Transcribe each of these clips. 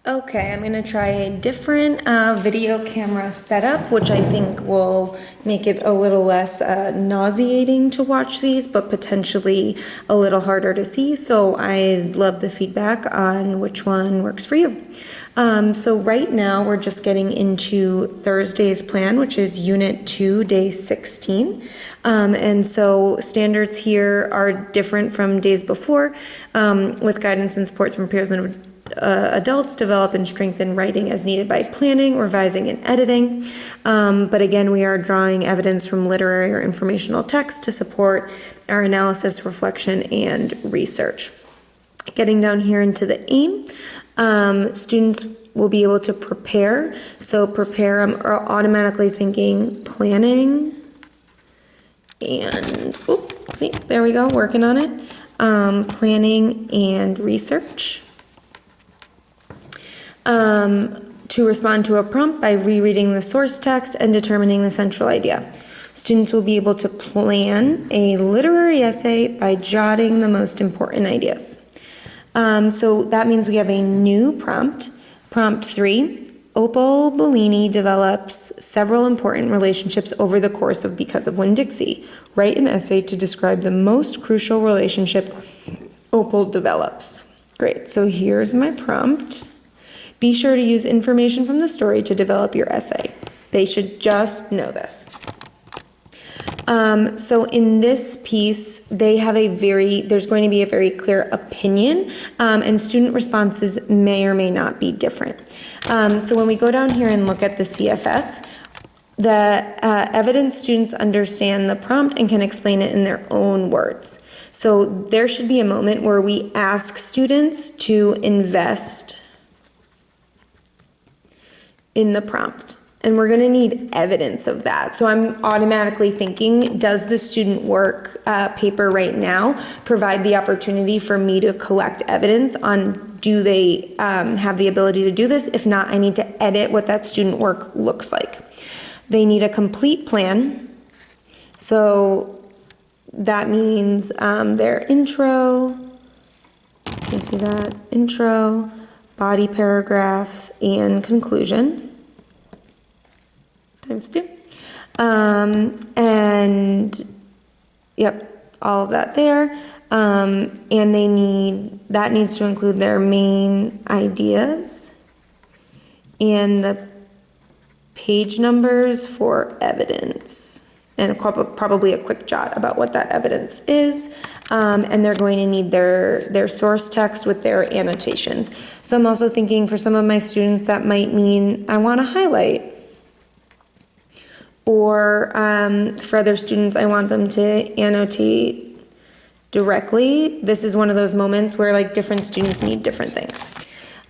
Okay, I'm gonna try a different video camera setup, which I think will make it a little less nauseating to watch these, but potentially a little harder to see. So I love the feedback on which one works for you. So right now we're just getting into Thursday's plan, which is Unit 2, Day 16. And so standards here are different from days before, with guidance and supports from peers and adults, develop and strengthen writing as needed by planning, revising, and editing. But again, we are drawing evidence from literary or informational text to support our analysis, reflection, and research. Getting down here into the aim, students will be able to prepare. So prepare, I'm automatically thinking planning and, see, there we go, working on it. Planning and research. To respond to a prompt by rereading the source text and determining the central idea. Students will be able to plan a literary essay by jotting the most important ideas. So that means we have a new prompt. Prompt 3, Opal Bellini develops several important relationships over the course of Because of Winn-Dixie. Write an essay to describe the most crucial relationship Opal develops. Great, so here's my prompt. Be sure to use information from the story to develop your essay. They should just know this. So in this piece, there's going to be a very clear opinion, and student responses may or may not be different. So when we go down here and look at the CFS, the evidence students understand the prompt and can explain it in their own words. So there should be a moment where we ask students to invest in the prompt. And we're gonna need evidence of that. So I'm automatically thinking, does the student work paper right now provide the opportunity for me to collect evidence on do they have the ability to do this? If not, I need to edit what that student work looks like. They need a complete plan. So that means their intro, you see that? Intro, body paragraphs, and conclusion. Times 2. And yep, all of that there. And that needs to include their main ideas and the page numbers for evidence. And probably a quick jot about what that evidence is. And they're going to need their source text with their annotations. So I'm also thinking for some of my students that might mean I want to highlight. Or for other students, I want them to annotate directly. This is one of those moments where like different students need different things.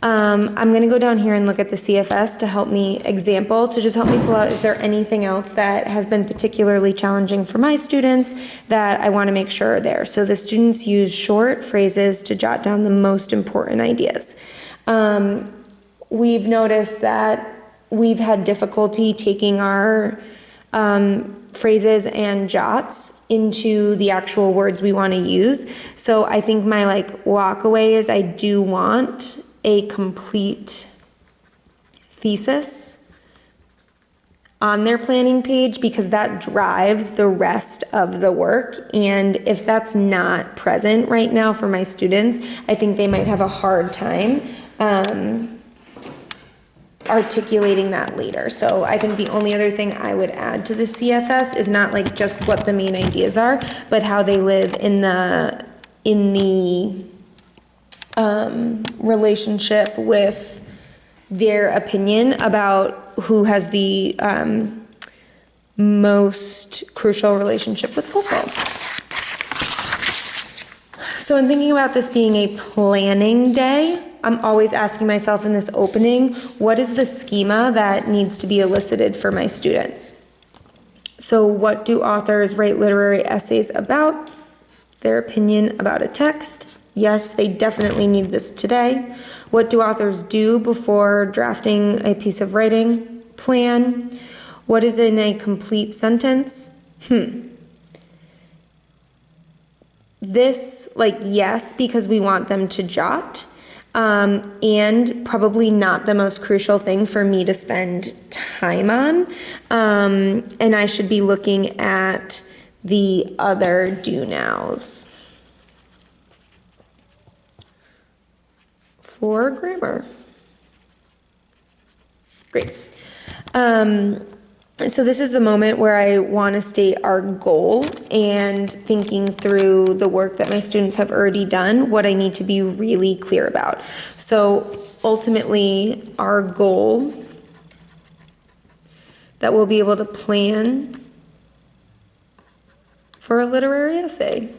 I'm gonna go down here and look at the CFS to help me to just help me pull out, is there anything else that has been particularly challenging for my students that I wanna make sure are there? So the students use short phrases to jot down the most important ideas. We've noticed that we've had difficulty taking our phrases and jots into the actual words we want to use. So I think my walk away is I do want a complete thesis on their planning page because that drives the rest of the work. And if that's not present right now for my students, I think they might have a hard time articulating that later. So I think the only other thing I would add to the CFS is not just what the main ideas are, but how they live in the relationship with their opinion about who has the most crucial relationship with Opal. So I'm thinking about this being a planning day. I'm always asking myself in this opening, what is the schema that needs to be elicited for my students? So what do authors write literary essays about? Their opinion about a text. Yes, they definitely need this today. What do authors do before drafting a piece of writing? Plan. What is in a complete sentence? This, yes, because we want them to jot. and probably not the most crucial thing for me to spend time on. And I should be looking at the other do nows for grammar. Great. So this is the moment where I want to state our goal and thinking through the work that my students have already done, what I need to be really clear about. So ultimately, our goal that we'll be able to plan for a literary essay.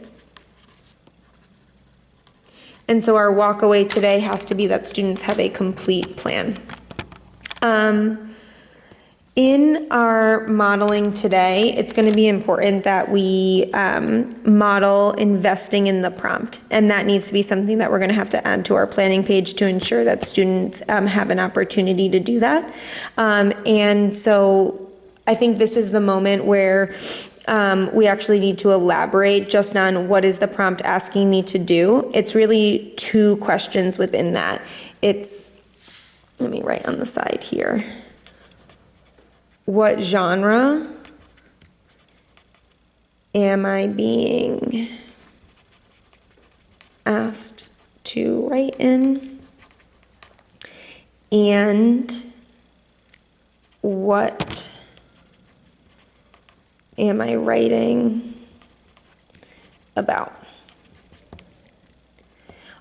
And so our walk away today has to be that students have a complete plan. In our modeling today, it's going to be important that we model investing in the prompt, and that needs to be something that we're going to have to add to our planning page to ensure that students have an opportunity to do that. And so I think this is the moment where we actually need to elaborate just on what is the prompt asking me to do. It's really two questions within that. Let me write on the side here. What genre am I being asked to write in? And what am I writing about?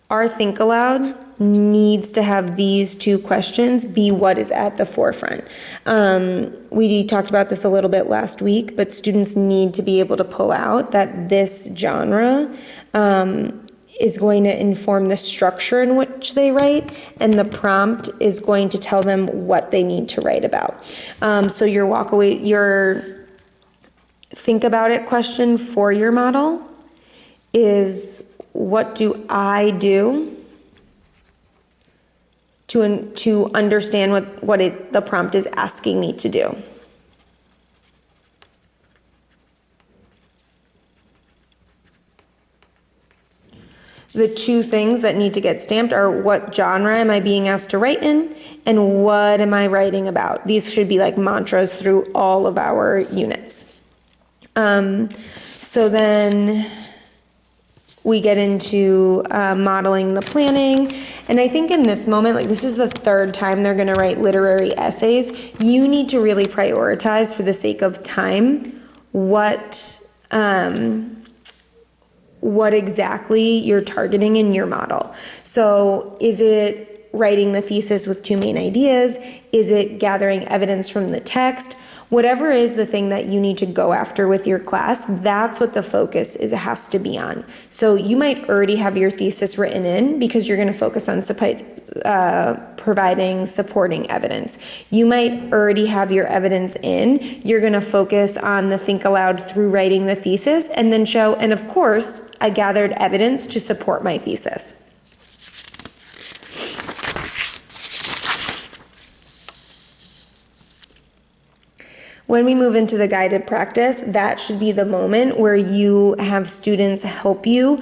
Our Think Aloud needs to have these two questions be what is at the forefront. We talked about this a little bit last week, but students need to be able to pull out that this genre is going to inform the structure in which they write, and the prompt is going to tell them what they need to write about. So your think about it question for your model is, what do I do to understand what the prompt is asking me to do? The two things that need to get stamped are, what genre am I being asked to write in, and what am I writing about? These should be like mantras through all of our units. So then we get into modeling the planning. And I think in this moment, like this is the third time they're gonna write literary essays, you need to really prioritize, for the sake of time, what exactly you're targeting in your model. So is it writing the thesis with two main ideas? Is it gathering evidence from the text? Whatever is the thing that you need to go after with your class, that's what the focus has to be on. So you might already have your thesis written in because you're going to focus on providing supporting evidence. You might already have your evidence in. You're going to focus on the think aloud through writing the thesis, and then show, and of course, I gathered evidence to support my thesis. When we move into the guided practice, that should be the moment where you have students help you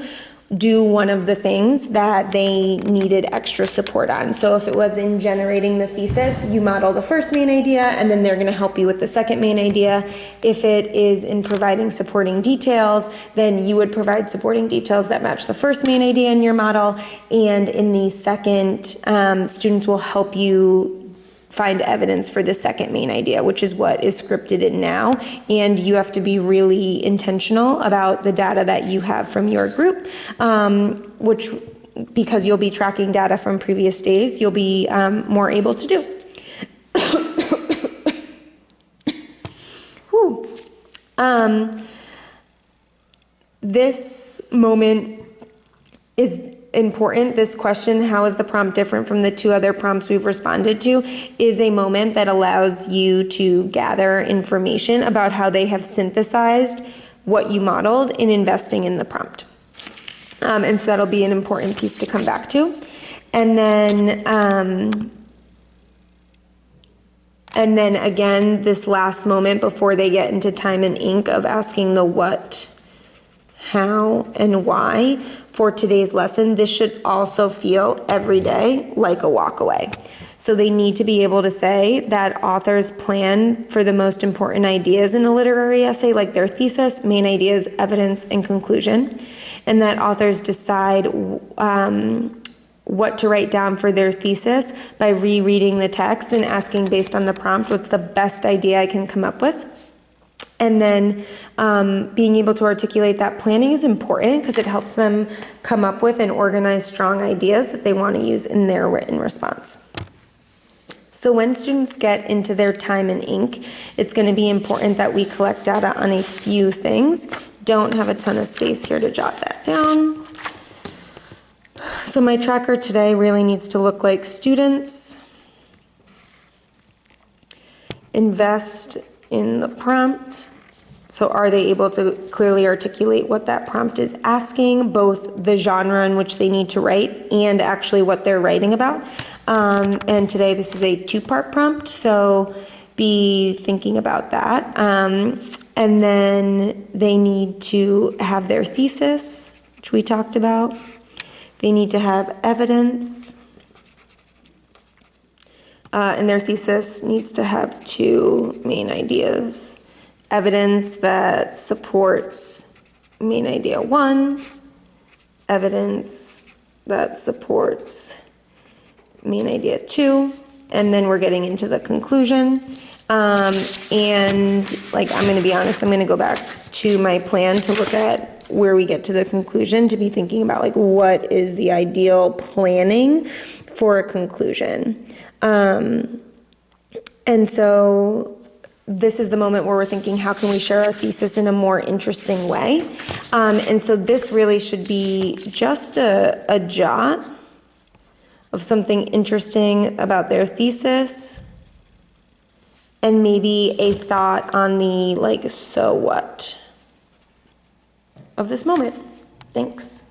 do one of the things that they needed extra support on. So if it was in generating the thesis, you model the first main idea, and then they're going to help you with the second main idea. If it is in providing supporting details, then you would provide supporting details that match the first main idea in your model. And in the second, students will help you find evidence for the second main idea, which is what is scripted in now. And you have to be really intentional about the data that you have from your group, which, because you'll be tracking data from previous days, you'll be more able to do. This moment is important. This question, how is the prompt different from the two other prompts we've responded to, is a moment that allows you to gather information about how they have synthesized what you modeled in investing in the prompt. And so that'll be an important piece to come back to. And then again, this last moment before they get into time and ink of asking the what how, and why for today's lesson. This should also feel every day like a walk away. So they need to be able to say that authors plan for the most important ideas in a literary essay, like their thesis, main ideas, evidence, and conclusion, and that authors decide what to write down for their thesis by rereading the text and asking based on the prompt, what's the best idea I can come up with? And then being able to articulate that planning is important because it helps them come up with and organize strong ideas that they want to use in their written response. So when students get into their time in ink, it's going to be important that we collect data on a few things. Don't have a ton of space here to jot that down. So my tracker today really needs to look like students invest in the prompt. So are they able to clearly articulate what that prompt is asking, both the genre in which they need to write and actually what they're writing about? And today this is a 2-part prompt, so be thinking about that. And then they need to have their thesis, which we talked about. They need to have evidence. And their thesis needs to have 2 main ideas. Evidence that supports main idea 1, evidence that supports main idea 2, and then we're getting into the conclusion. And like, I'm going to be honest, I'm going to go back to my plan to look at where we get to the conclusion, to be thinking about like what is the ideal planning for a conclusion. And so this is the moment where we're thinking, how can we share our thesis in a more interesting way? And so this really should be just a jot of something interesting about their thesis, and maybe a thought on the like, so what of this moment. Thanks.